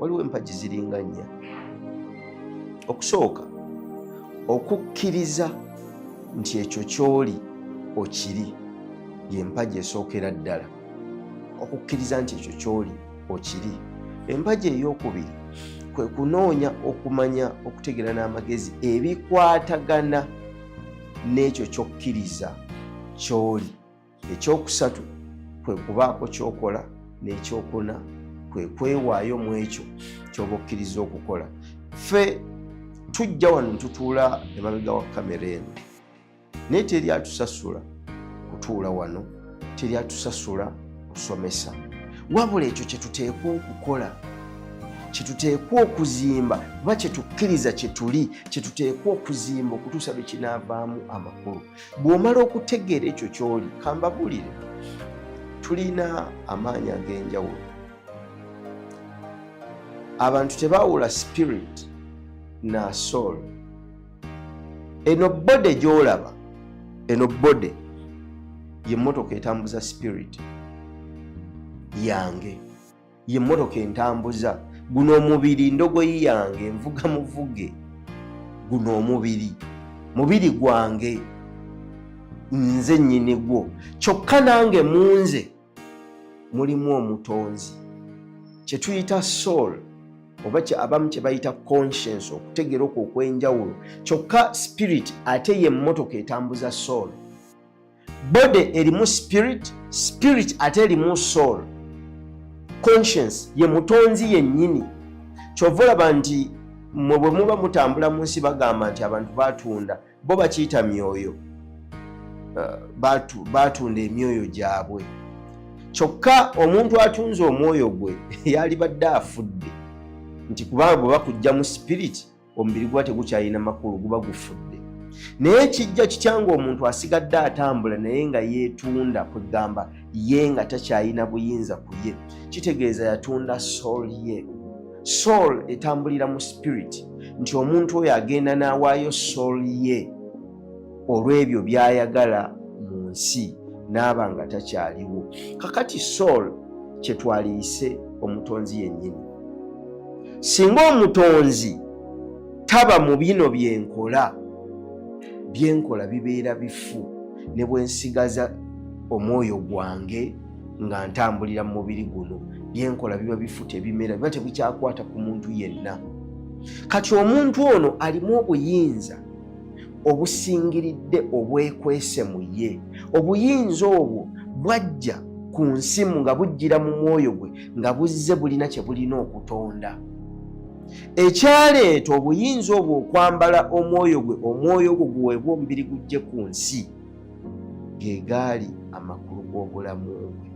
waliwo empagi ziringa nnya. Okusooka, okukkiriza nti ekyo ky'oli okiri, y'empagi esookera ddala. Okukkiriza nti ekyo ky'oli okiri. Empagi ey'okubiri kwe kunoonya okumanya, okutegeera n'amagezi ebikwatagana n'ekyo ky'okkiriza ky'oli. Ekyokusatu kwe kubaako ky'okola, n'ekyokuna kwe kwewaayo mu ekyo ky'oba okkiriza okukola. Ffe tujja wano tutuula emabega wa kamera eno, naye teri atusasula kutuula wano, teri atusasula kusomesa, wabula ekyo kye tuteekwa okukola, kye tuteekwa okuzimba, kuba kye tukkiriza kye tuli, kye tuteekwa okuzimba okutuusa lwe kinaavaamu amakulu. Bw'omala okutegeera ekyo ky'oli, kambabuulire, tulina amaanyi ag'enjawulo. Abantu tebaawula spirit na soul. Eno bode gy'olaba, eno bode y'emmotoka etambuza spirit yange, y'emmotoka entambuza. Guno omubiri ndogoyi yange, nvuga muvuge, guno mubiri gwange, nze nnyini gwo. Kyokka nange munze mulimu omutonzi, kye tuyita soul, oba abamu kye bayita conscience, okutegeera okwo okw'enjawulo. Kyokka spirit ate y'emmotoka etambuza soul. Bode erimu spirit, spirit ate erimu soul. Conscience ye mutonzi yennyini. Kyova olaba nti mwe bwe muba mutambula mu nsi bagamba nti abantu batunda, bo bakiyita myoyo, batunda emyoyo gyabwe. Kyokka omuntu atunze omwoyo gwe yalibadde afudde, nti kubanga bwe bakujja mu spirit omubiri gwa tegukyalina makulu, guba gufudde. Naye kijja kikyanga omuntu asigadde atambula naye nga yeetunda, kwegamba ye nga takyalina buyinza ku ye, kitegeeza yatunda soul ye. Soul etambulira mu spirit, nti omuntu oyo agenda n'awaayo soul ye olw'ebyo by'ayagala mu nsi n'aba nga takyaliwo. Kakati soul kye twaliyise omutonzi yennyini. Singa omutonzi taba mu bino byenkola bibeera bifu, ne bwe nsigaza omwoyo gwange nga ntambulira mu mubiri guno, byenkola biba bifu, tebimera, biba tebikyakwata ku muntu yenna. Kati omuntu ono alimu obuyinza obusingiridde obwekwese mu ye. Obuyinza obwo bwajja ku nsimu nga bujjira mu mwoyo gwe, nga buzze bulina kye bulina okutonda. Ekyaleeta obuyinza obwo okwambala omwoyo gwe guweebwa omubiri gujje ku nsi, ge gaali amakulu g'obulamu bwe.